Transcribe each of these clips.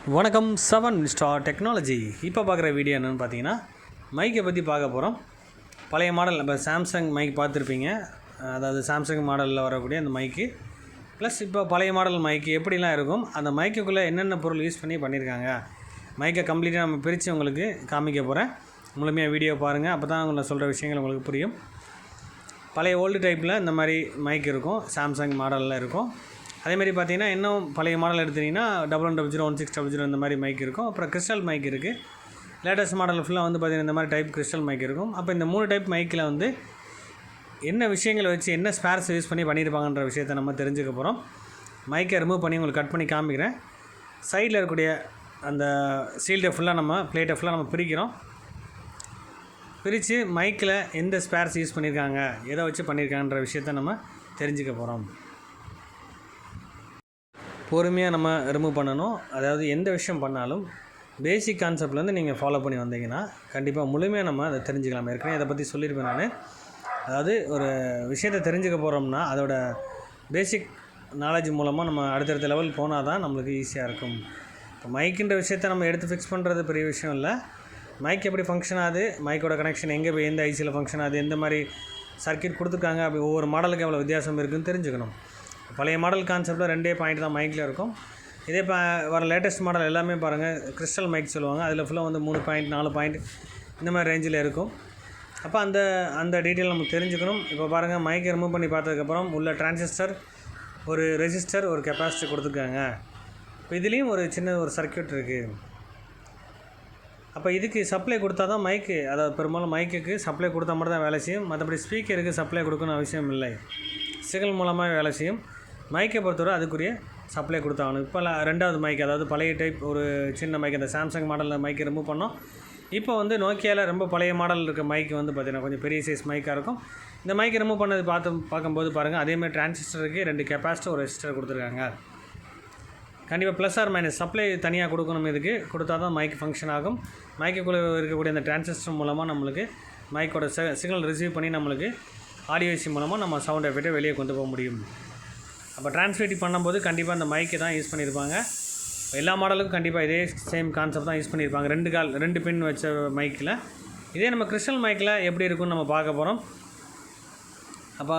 வணக்கம் 7 star technology. இப்போ பார்க்குற வீடியோ என்னென்னு பார்த்தீங்கன்னா மைக்கை பற்றி பார்க்க போகிறோம். பழைய மாடல் இப்போ சாம்சங் மைக் பார்த்துருப்பீங்க. அதாவது சாம்சங் மாடலில் வரக்கூடிய அந்த மைக்கு ப்ளஸ் இப்போ பழைய மாடல் மைக்கு எப்படிலாம் இருக்கும், அந்த மைக்குக்குள்ளே என்னென்ன பொருள் யூஸ் பண்ணியிருக்காங்க, மைக்கை கம்ப்ளீட்டாக நம்ம பிரித்து உங்களுக்கு காமிக்க போகிறேன். முழுமையாக வீடியோ பாருங்கள், அப்போ தான் நான் சொல்கிற விஷயங்கள் உங்களுக்கு புரியும். பழைய ஓல்டு டைப்பில் இந்த மாதிரி மைக் இருக்கும், சாம்சங் மாடலில் இருக்கும். அதேமாதிரி பார்த்தீங்கன்னா இன்னும் பழைய மாடல் எடுத்திங்கன்னா 1100 இந்த மாதிரி மைக் இருக்கும். அப்புறம் கிறிஸ்டல் மைக் இருக்குது. லேட்டஸ்ட் மாடல் ஃபுல்லாக வந்து பார்த்திங்கன்னா இந்த மாதிரி டைப் கிறிஸ்டல் மைக் இருக்கும். அப்போ இந்த 3 டைப் மைக்கில் வந்து என்ன விஷயங்களை வச்சு என்ன ஸ்பேர்ஸ் யூஸ் பண்ணியிருப்பாங்கன்ற விஷயத்தை நம்ம தெரிஞ்சுக்க போகிறோம். மைக்கை ரிமூவ் பண்ணி உங்களுக்கு கட் பண்ணி காமிக்கிறேன். சைடில் இருக்கக்கூடிய அந்த சீல்டை ஃபுல்லாக நம்ம பிளேட்டை ஃபுல்லாக நம்ம பிரிக்கிறோம். பிரித்து மைக்கில் எந்த ஸ்பேர்ஸ் யூஸ் பண்ணியிருக்காங்க, எதை வச்சு பண்ணியிருக்காங்கன்ற விஷயத்தை நம்ம தெரிஞ்சுக்க போகிறோம். பொறுமையாக நம்ம ரிமூவ் பண்ணணும். அதாவது எந்த விஷயம் பண்ணாலும் பேசிக் கான்செப்ட்லேருந்து நீங்கள் ஃபாலோ பண்ணி வந்தீங்கன்னா கண்டிப்பாக முழுமையாக நம்ம அதை தெரிஞ்சுக்கலாம். ஏற்கனவே இதை பற்றி சொல்லியிருப்பேன் நான். அதாவது ஒரு விஷயத்தை தெரிஞ்சுக்க போகிறோம்னா அதோட பேசிக் நாலேஜ் மூலமாக நம்ம அடுத்தடுத்த லெவல் போனால் தான் நம்மளுக்கு ஈஸியாக இருக்கும். இப்போ மைக்குன்ற விஷயத்தை நம்ம எடுத்து ஃபிக்ஸ் பண்ணுறது பெரிய விஷயம் இல்லை. மைக் எப்படி ஃபங்க்ஷன் ஆகுது, மைக்கோட கனெக்ஷன் எங்கே போய் எந்த ஐசியில் ஃபங்க்ஷன் ஆகுது, எந்த மாதிரி சர்க்கியூட் கொடுத்துருக்காங்க, அப்படி ஒவ்வொரு மாடலுக்கு எவ்வளோ வித்தியாசம் இருக்குதுன்னு தெரிஞ்சுக்கணும். பழைய மாடல் கான்செப்டில் 2 பாயிண்ட் தான் மைக்கில் இருக்கும். இதே இப்போ வர லேட்டஸ்ட் மாடல் எல்லாமே பாருங்கள் கிறிஸ்டல் மைக் சொல்லுவாங்க. அதில் ஃபுல்லாக வந்து 3 பாயிண்ட் 4 பாயிண்ட் இந்த மாதிரி ரேஞ்சில் இருக்கும். அப்போ அந்த டீட்டெயில் நமக்கு தெரிஞ்சுக்கணும். இப்போ பாருங்கள் மைக்கை ரிமூவ் பண்ணி பார்த்ததுக்கப்புறம் உள்ள டிரான்சிஸ்டர், ஒரு ரெசிஸ்டர், ஒரு கெப்பாசிட்டி கொடுத்துருக்காங்க. இப்போ இதுலேயும் ஒரு சின்ன ஒரு சர்க்கியூட் இருக்குது. அப்போ இதுக்கு சப்ளை கொடுத்தா தான் மைக்கு, அதாவது பெரும்பாலும் மைக்குக்கு சப்ளை கொடுத்தா மட்டும் தான் வேலை செய்யும். மற்றபடி ஸ்பீக்கருக்கு சப்ளை கொடுக்கணும் அவசியம் இல்லை. சிக்னல் மூலமாக வேலை செய்யும். மைக்கை பொறுத்தவரை அதுக்குரிய சப்ளை கொடுத்தாகணும். இப்போ 2வது மைக், அதாவது பழைய டைப் ஒரு சின்ன மைக், அந்த சாம்சங் மாடலில் மைக்கை ரிமூவ் பண்ணோம். இப்போ வந்து நோக்கியாவில் ரொம்ப பழைய மாடல் இருக்க மைக்கு வந்து பார்த்திங்கன்னா கொஞ்சம் பெரிய சைஸ் மைக்காக இருக்கும். இந்த மைக்கை ரிமூவ் பண்ணது பார்க்கும்போது பாருங்கள், அதேமாதிரி டிரான்சிஸ்டருக்கு 2 கெப்பாசிட்டர், ஒரு ரெசிஸ்டர் கொடுத்துருக்காங்க. கண்டிப்பாக ப்ளஸ் ஆர் மைனஸ் சப்ளை தனியாக கொடுக்கணும். இதுக்கு கொடுத்தா தான் மைக் ஃபங்க்ஷன் ஆகும். மைக்குக்குள்ளே இருக்கக்கூடிய அந்த டிரான்சிஸ்டர் மூலமாக நம்மளுக்கு மைக்கோட சிக்னல் ரிசீவ் பண்ணி நம்மளுக்கு ஆடியோ ஏசி மூலமாக நம்ம சவுண்ட் எஃபெக்ட்டை வெளியே கொண்டு போக முடியும். அப்போ டிரான்ஸ்லேட்டிங் பண்ணும்போது கண்டிப்பாக அந்த மைக்கை தான் யூஸ் பண்ணியிருப்பாங்க. எல்லா மாடலுக்கும் கண்டிப்பாக இதே சேம் கான்செப்ட் தான் யூஸ் பண்ணியிருப்பாங்க. 2 பின் வச்ச மைக்கில். இதே நம்ம கிறிஸ்டல் மைக்கில் எப்படி இருக்குன்னு நம்ம பார்க்க போகிறோம். அப்போ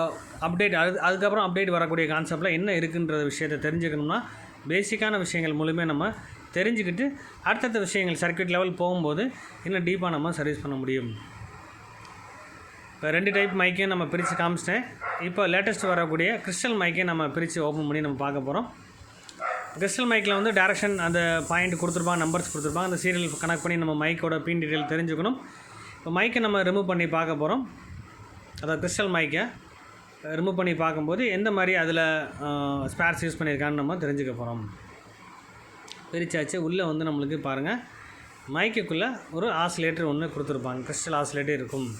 அப்டேட் அதுக்கப்புறம் அப்டேட் வரக்கூடிய கான்செப்டில் என்ன இருக்குன்ற விஷயத்தை தெரிஞ்சுக்கணும்னா பேசிக்கான விஷயங்கள் முழுமையாக நம்ம தெரிஞ்சுக்கிட்டு அடுத்தடுத்த விஷயங்கள் சர்க்யூட் லெவல் போகும்போது இன்னும் டீப்பாக நம்ம சர்வீஸ் பண்ண முடியும். இப்போ 2 டைப் மைக்கையும் நம்ம பிரித்து காமிச்சிட்டேன். இப்போ லேட்டஸ்ட் வரக்கூடிய கிறிஸ்டல் மைக்கையும் நம்ம பிரித்து ஓப்பன் பண்ணி நம்ம பார்க்க போகிறோம். கிறிஸ்டல் மைக்கில் வந்து டேரக்ஷன் அந்த பாயிண்ட் கொடுத்துருப்பாங்க, நம்பர்ஸ் கொடுத்துருப்பாங்க. அந்த சீரியல் கனெக்ட் பண்ணி நம்ம மைக்கோட பின் டீட்டெயில் தெரிஞ்சுக்கணும். இப்போ மைக்கை நம்ம ரிமூவ் பண்ணி பார்க்க போகிறோம். அதாவது கிறிஸ்டல் மைக்கை ரிமூவ் பண்ணி பார்க்கும்போது எந்த மாதிரி அதில் ஸ்பேர்ஸ் யூஸ் பண்ணியிருக்கான்னு நம்ம தெரிஞ்சுக்க போகிறோம். பிரித்தாச்சு. உள்ளே வந்து நம்மளுக்கு பாருங்கள் மைக்குக்குள்ளே ஒரு ஆசிலேட்டர் ஒன்று கொடுத்துருப்பாங்க. கிறிஸ்டல் ஆசிலேட்டர் இருக்கும்.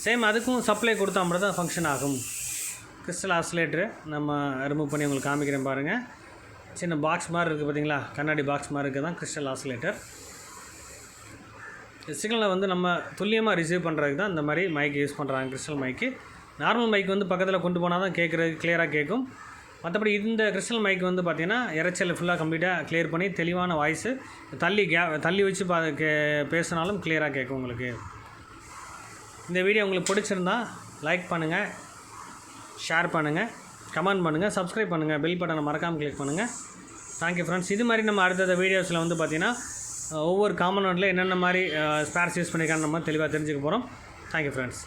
சேம் அதுக்கும் சப்ளை கொடுத்தா மட்டும் தான் ஃபங்க்ஷன் ஆகும். கிறிஸ்டல் ஆசிலேட்டரு நம்ம ரிமூவ் பண்ணி உங்களுக்கு காமிக்கிறேன் பாருங்கள். சின்ன பாக்ஸ் மாதிரி இருக்குது பார்த்தீங்களா, கண்ணாடி பாக்ஸ் மாதிரி இருக்குது தான் கிறிஸ்டல் ஆசிலேட்டர். சிக்னலை வந்து நம்ம துல்லியமாக ரிசீவ் பண்ணுறதுக்கு தான் இந்த மாதிரி மைக் யூஸ் பண்ணுறாங்க. கிறிஸ்டல் மைக்கு நார்மல் மைக் வந்து பக்கத்தில் கொண்டு போனால் தான் கேட்குறது கிளியராக கேட்கும். மற்றபடி இந்த கிறிஸ்டல் மைக் வந்து பார்த்திங்கன்னா இறைச்சல் ஃபுல்லாக கம்ப்ளீட்டாக கிளியர் பண்ணி தெளிவான வாய்ஸு தள்ளி வச்சு பேசினாலும் கிளியராக கேட்கும் உங்களுக்கு. இந்த வீடியோ உங்களுக்கு பிடிச்சிருந்தா லைக் பண்ணுங்கள், ஷேர் பண்ணுங்கள், கமெண்ட் பண்ணுங்கள், சப்ஸ்கிரைப் பண்ணுங்கள், பெல் பட்டனை மறக்காமல் கிளிக் பண்ணுங்கள். Thank you friends. இது மாதிரி நம்ம அடுத்த வீடியோஸில் வந்து பார்த்திங்கன்னா ஒவ்வொரு காம்பனண்ட்டில் என்னென்ன மாதிரி ஸ்பேர்ஸ் யூஸ் பண்ணியிருக்கான்னு நம்ம தெளிவாக தெரிஞ்சுக்க போகிறோம். Thank you friends.